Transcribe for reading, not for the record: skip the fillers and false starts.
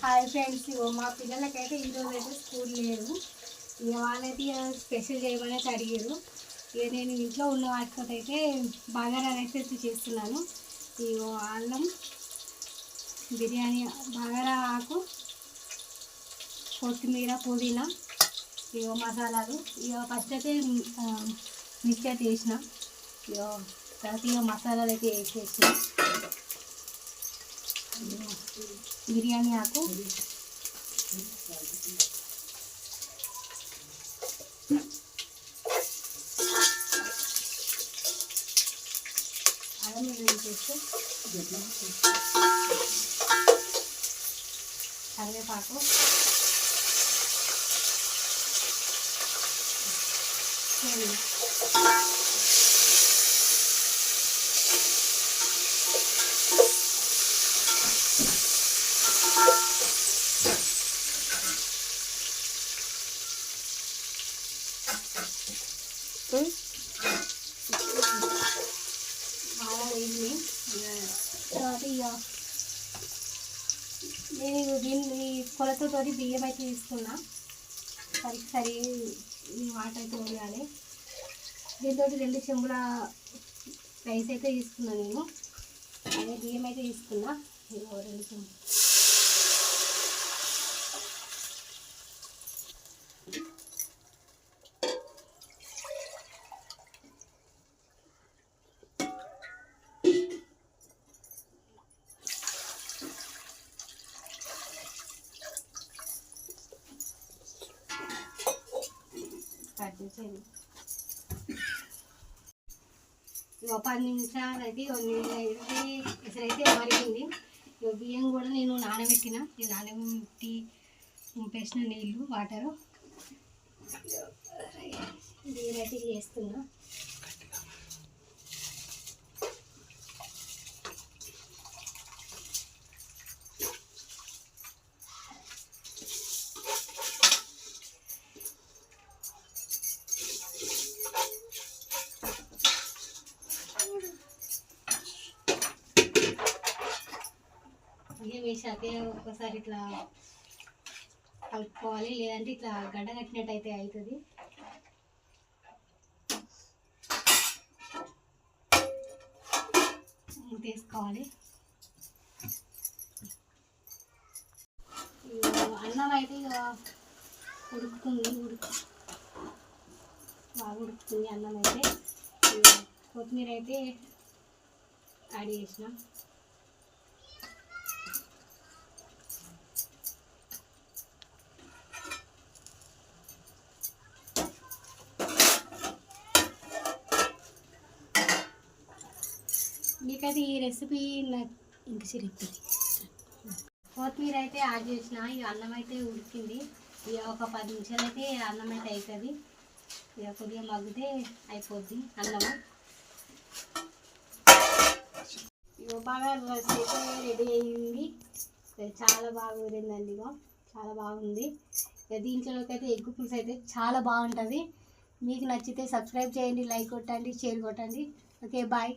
Hi friends, మా పిల్లలకైతే ఈరోజు అయితే స్కూల్ లేదు. ఇక వాళ్ళైతే స్పెషల్ చేయమని అడిగారు. ఇక నేను ఇంట్లో ఉన్న వాటితో అయితే బగారా రైస్ అయితే చేస్తున్నాను. ఇక అల్లం బిర్యానీ, బగారా ఆకు, కొత్తిమీర, పుదీనా, ఇక మసాలాలు. ఇక ఫస్ట్ అయితే మిక్స్ అయితే వేసిన, ఇక తర్వాత ఇక మసాలాలు అయితే వేసేసిన. బిర్యానీ ఆకు, అల్లం వెల్లుల్లి పేస్ట్, కరివేపాకు, బాగా వేసి తర్వాత ఇక నేను దీన్ని కొలతతో బియ్యం అయితే తీసుకున్నా. సరి వాటర్ అయితే వేయాలి. దీంతో 2 చెంబుల రైస్ అయితే తీసుకున్నా. నేను అదే బియ్యం అయితే తీసుకున్నా. 2 చెంబులు. ఒక 10 నిమిషాలు అయితే ఎసరైతే మరిగింది. బియ్యం కూడా నేను నానబెట్టిన, నానబెట్టి ఉంపేసిన నీళ్ళు, వాటరు నీరైతే చేస్తున్నా. బియ్యం వేసాక ఒక్కసారి ఇట్లా కలుపుకోవాలి, లేదంటే ఇట్లా గడ్డ కట్టినట్టు అయితే అవుతుంది. తీసుకోవాలి. అన్నం అయితే ఉడుకుతుంది, బాగా ఉడుకుతుంది అన్నం అయితే. కొత్తిమీర అయితే యాడ్ చేసిన. మీకైతే ఈ రెసిపీ ఇంక చెప్తుంది. కొత్తిమీర అయితే యాడ్ చేసిన. ఇక అన్నం అయితే ఉడికింది. ఇక ఒక 10 నిమిషాలు అయితే అన్నం అయితే అవుతుంది. ఇక కొద్దిగా మగ్గితే అయిపోద్ది అన్నము. ఇక బాగా రైస్ అయితే రెడీ అయ్యింది. చాలా బాగా ఊరిందండి. ఇక చాలా బాగుంది. ఇక దీంట్లోకి అయితే ఎగ్ పులుసు అయితే చాలా బాగుంటుంది. మీకు నచ్చితే సబ్స్క్రైబ్ చేయండి, లైక్ కొట్టండి, షేర్ కొట్టండి. Okay, bye.